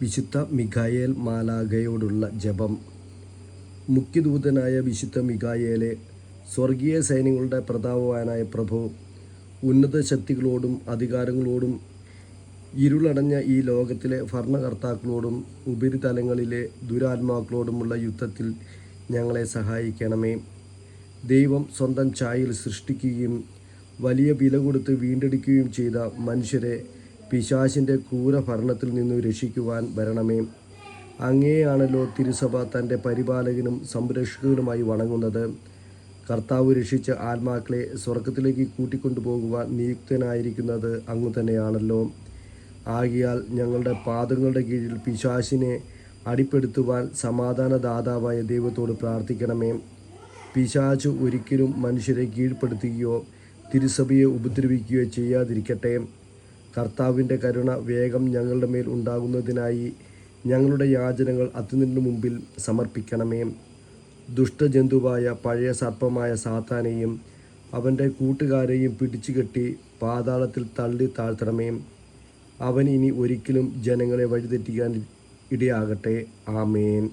വിശുദ്ധ മിഖായേൽ മാലാഖയോടുള്ള ജപം. മുഖ്യദൂതനായ വിശുദ്ധ മിഖായേലെ, സ്വർഗീയ സൈന്യങ്ങളുടെ പ്രതാപവാനായ പ്രഭു, ഉന്നത ശക്തികളോടും അധികാരങ്ങളോടും ഇരുളടഞ്ഞ ഈ ലോകത്തിലെ ഭരണകർത്താക്കളോടും ഉപരിതലങ്ങളിലെ ദുരാത്മാക്കളോടുമുള്ള യുദ്ധത്തിൽ ഞങ്ങളെ സഹായിക്കണമേ. ദൈവം സ്വന്തം ഛായയിൽ സൃഷ്ടിക്കുകയും വലിയ വില കൊടുത്ത് വീണ്ടെടുക്കുകയും ചെയ്ത മനുഷ്യരെ പിശാചിൻ്റെ ക്രൂരഭരണത്തിൽ നിന്നു രക്ഷിക്കുവാൻ വരണമേ. അങ്ങയെയാണല്ലോ തിരുസഭ തൻ്റെ പരിപാലകനും സംരക്ഷകനുമായി വണങ്ങുന്നത്. കർത്താവ് രക്ഷിച്ച ആത്മാക്കളെ സ്വർഗത്തിലേക്ക് കൂട്ടിക്കൊണ്ടുപോകുവാൻ നിയുക്തനായിരിക്കുന്നത് അങ്ങ് തന്നെയാണല്ലോ. ആകയാൽ ഞങ്ങളുടെ പാദങ്ങളുടെ കീഴിൽ പിശാചിനെ അടിപ്പെടുത്തുവാൻ സമാധാനദാതാവായ ദൈവത്തോട് പ്രാർത്ഥിക്കണമേ. പിശാച് ഒരിക്കലും മനുഷ്യരെ കീഴ്പ്പെടുത്തുകയോ തിരുസഭയെ ഉപദ്രവിക്കുകയോ ചെയ്യാതിരിക്കട്ടെ. കർത്താവിൻ്റെ കരുണ വേഗം ഞങ്ങളുടെ മേൽ ഉണ്ടാകുന്നതിനായി ഞങ്ങളുടെ യാചനകൾ അത്യുന്നതന് മുമ്പിൽ സമർപ്പിക്കണമേ. ദുഷ്ടജന്തുവായ പഴയ സർപ്പമായ സാത്താനെയും അവൻ്റെ കൂട്ടുകാരെയും പിടിച്ചുകെട്ടി പാതാളത്തിൽ തള്ളി താഴ്ത്തണമേ. അവൻ ഇനി ഒരിക്കലും ജനങ്ങളെ വഴിതെറ്റിക്കാൻ ഇടയാകട്ടെ. ആമേൻ.